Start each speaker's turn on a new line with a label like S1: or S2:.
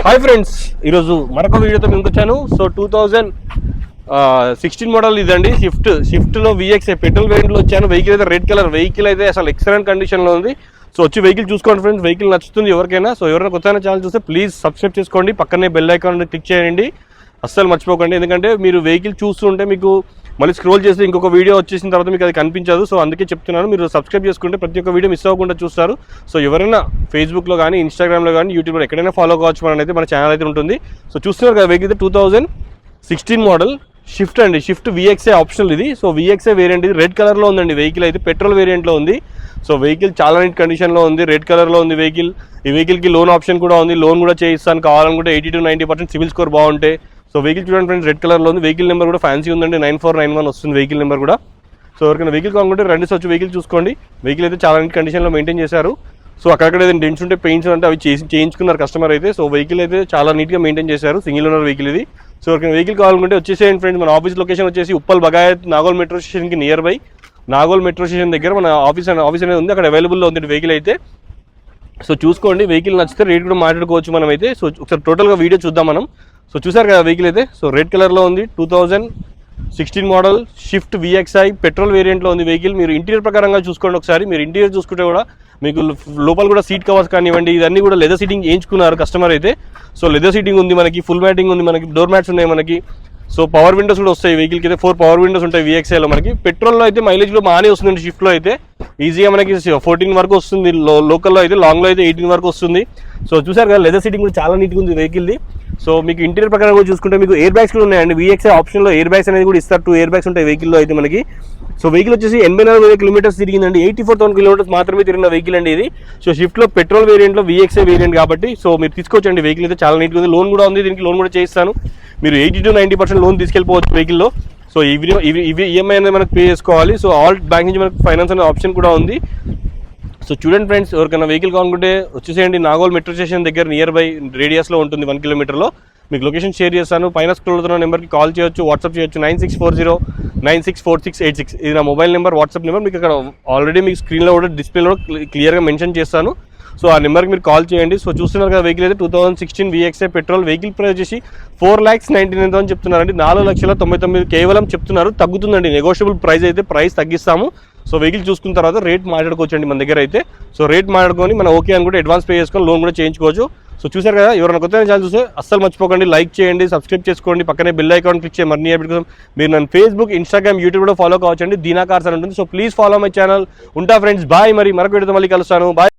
S1: Hi friends, ఈరోజు మరొక వీడియోతో మీకు వచ్చాను. సో 2016 మోడల్ ఇదండి. స్విఫ్ట్లో VXI పెట్రోల్ వేరియంట్లో వచ్చాను. వెహికల్ అయితే రెడ్ కలర్ వెహికల్ అయితే అసలు ఎక్సలెంట్ కండిషన్లో ఉంది. సో వచ్చి వెహికల్ చూసుకోండి ఫ్రెండ్స్, వెహికల్ నచ్చుతుంది ఎవరికైనా. సో ఎవరైనా కొత్త ఛానల్ చూస్తే ప్లీజ్ సబ్స్క్రైబ్ చేసుకోండి, పక్కనే బెల్ ఐకాన్ క్లిక్ చేయండి, అస్సలు మర్చిపోకండి. ఎందుకంటే మీరు వెహికల్ చూస్తుంటే మీకు మళ్ళీ స్క్రోల్ చేసి ఇంకొక వీడియో వచ్చేసిన తర్వాత మీకు అది కనిపించదు. సో అందుకే చెప్తున్నాను, మీరు సబ్స్క్రైబ్ చేసుకుంటే ప్రతి ఒక్క వీడియో మిస్ అవ్వకుండా చూస్తారు. సో ఎవరైనా ఫేస్బుక్లో కానీ ఇన్స్టాగ్రామ్లో కానీ యూట్యూబ్లో ఎక్కడైనా ఫాలో కావచ్చు మన అయితే, మన ఛానల్ అయితే ఉంటుంది. సో చూస్తున్నారు కదా, వెహికల్ 2016 మోడల్ షిఫ్ట్ అండి. షిఫ్ట్ VXI ఆప్షనల్ ఇది. సో VXI వేరియంట్ ఇది, రెడ్ కలర్లో ఉందండి. వెహికల్ అయితే పెట్రోల్ వేరియంట్లో ఉంది. సో వెహికల్ చాలా నీట్ కండిషన్లో ఉంది, రెడ్ కలర్లో ఉంది వెహికల్. ఈ వెహికల్కి లోన్ ఆప్షన్ కూడా ఉంది, లోన్ కూడా చేయిస్తాను కావాలనుకుంటే 80 to 90% సివిల్ స్కోర్ బాగుంటే. సో వెహికల్ చూడండి ఫ్రెండ్స్, రెడ్ కలర్లో ఉంది. వెహికల్ నెంబర్ కూడా ఫ్యాన్సీ ఉందండి, 9491 వస్తుంది వెహికల్ నెంబర్ కూడా. సో ఎవరికైనా వెహికల్ కావాలంటే రండి, వచ్చి వెహికల్ చూసుకోండి. వెహికల్ అయితే చాలా నీట్ కండిషన్లో మెయింటైన్ చేశారు. సో అక్కడక్కడ ఏదైనా డెంట్స్ ఉంటే పెయింట్స్ అంటే అవి చేయించుకున్నారు కస్టమర్ అయితే. సో వెహికల్ అయితే చాలా నీట్గా మెయింటైన్ చేశారు, సింగిల్ ఓనర్ వెహికల్ ఇది. సో ఎవరికైనా వెహికల్ కావాలంటే వచ్చేసేయండి ఫ్రెండ్స్. మన ఆఫీస్ లొకేషన్ వచ్చేసి ఉప్పల్ బగాయత్ నాగోల్ మెట్రో స్టేషన్కి near by. Nagole metro station దగ్గర మన ఆఫీస్ అనేది ఉంది, అక్కడ అవైలబుల్లో ఉంది వెహికల్ అయితే. సో చూసుకోండి, వెహికల్ నచ్చితే రేట్ కూడా మాట్లాడుకోవచ్చు మనం అయితే. సో ఒకసారి టోటల్గా వీడియో చూద్దాం మనం. సో చూసారు కదా వెహికల్ అయితే. సో రెడ్ కలర్లో ఉంది, 2016 మోడల్ షిఫ్ట్ VXI పెట్రోల్ వేరియంట్లో ఉంది వెహికల్. మీరు ఇంటీరియర్ ప్రకారంగా చూసుకోండి ఒకసారి. మీరు ఇంటీరియర్ చూసుకుంటే కూడా మీకు లోపల కూడా సీట్ కవర్స్ కానివ్వండి, ఇదన్నీ కూడా లెదర్ సీటింగ్ చేయించుకున్నారు కస్టమర్ అయితే. సో లెదర్ సీటింగ్ ఉంది మనకి, ఫుల్ మ్యాటింగ్ ఉంది మనకి, డోర్ మ్యాట్స్ ఉన్నాయి మనకి. సో పవర్ విండోస్ కూడా వస్తాయి వెహికల్కి అయితే, 4 పవర్ విండోస్ ఉంటాయి VXIలో మనకి. పెట్రోల్లో అయితే మైలేజ్ కూడా బాగానే వస్తుందండి. షిఫ్ట్లో అయితే ఈజీగా మనకి 14 వరకు వస్తుంది, లోకల్లో అయితే, లాంగ్లో అయితే 18 వరకు వస్తుంది. సో చూసారు కదా, లెదర్ సీటింగ్ కూడా చాలా నీట్గా ఉంది వెహికల్ది. సో మీకు ఇంటీరియర్ ప్రకారం కూడా చూసుకుంటే మీకు ఎయిర్ బ్యాగ్స్ కూడా ఉన్నాయండి. VXI ఆప్షన్లో ఎయిర్ బ్యాగ్స్ అనేది కూడా ఇస్తారు, 2 ఎయిర్ బ్యాగ్స్ ఉంటాయి వెహికల్లో అయితే మనకి. సో వెహికల్ వచ్చేసి 84,000 కిలోమీటర్స్ తిరిగిందండి, 84,000 కిలోమీటర్స్ మాత్రమే తిరిగిన వెహికల్ అండి ఇది. సో షిఫ్ట్లో పెట్రోల్ వేరియంట్లో VXI వేరియంట్ కాబట్టి సో మీరు తీసుకోవచ్చండి. వెహికల్ అయితే చాలా నీట్గా ఉంది, లోన్ కూడా ఉంది, దీనికి లోన్ కూడా చేయిస్తాను. మీరు 80 to 90% లోన్ తీసుకెళ్ళిపోవచ్చు వెహికల్లో. సో ఇవి EMI అనేది మనకు పే చేసుకోవాలి. సో ఆల్ బ్యాంక్ నుంచి మనకు ఫైనాన్స్ అనే ఆప్షన్ కూడా ఉంది. సో చూడండి ఫ్రెండ్స్, ఎవరికైనా వెహికల్ కావాలనుకుంటే వచ్చేసేయండి. నాగోల్ మెట్రో స్టేషన్ దగ్గర నియర్ బై రేడియస్లో ఉంటుంది, 1 కిలోమీటర్లో. మీకు లొకేషన్ షేర్ చేస్తాను, పైన స్క్రోల్ అవుతున్న నెంబర్కి కాల్ చేయొచ్చు, వాట్సాప్ చేయొచ్చు, 9640964686. ఇది నా మొబైల్ నెంబర్, వాట్సాప్ నెంబర్. మీకు అక్కడ ఆల్రెడీ మీకు స్క్రీన్లో కూడా డిస్ప్లేలో క్లియర్గా మెన్షన్ చేస్తాను. సో ఆ నెంబర్కి మీరు కాల్ చేయండి. సో చూస్తున్నారు కదా వెహికల్ అయితే 2016 VXI పెట్రోల్. వెహికల్ ప్రైస్ వచ్చేసి 4,99,000 చెప్తున్నారండి. 4,99,000 కేవలం చెప్తున్నారు, తగ్గుతుందండి. నెగోషియబుల్ ప్రైస్ అయితే ప్రైస్ తగ్గిస్తాము. సో వెహికల్ చూసుకున్న తర్వాత రేట్ మాట్లాడుకోవచ్చండి మన దగ్గర అయితే. సో రేట్ మాట్లాడుకొని మనం ఓకే అనుకుంటే అడ్వాన్స్ పే చేసుకొని లోన్ కూడా చేయించుకోవచ్చు. సో చూసారు కదా, ఎవరైనా కొత్త ఛానల్ చూస్తే అస్సలు మర్చిపోకండి, లైక్ చేయండి, సబ్స్క్రైబ్ చేసుకోండి, పక్కనే బెల్ ఐకాన్ క్లిక్ చేయండి. మరిన్ని అప్డేట్ కోసం మీరు నన్ను ఫేస్బుక్, ఇన్స్టాగ్రామ్, యూట్యూబ్ కూడా ఫాలో కావచ్చండి. దీనా కార్స్ అని ఉంటుంది. So please follow my channel. ఉంటా ఫ్రెండ్స్, బాయ్. మరొక వీడియోతో మళ్ళీ కలుస్తాను. బాయ్.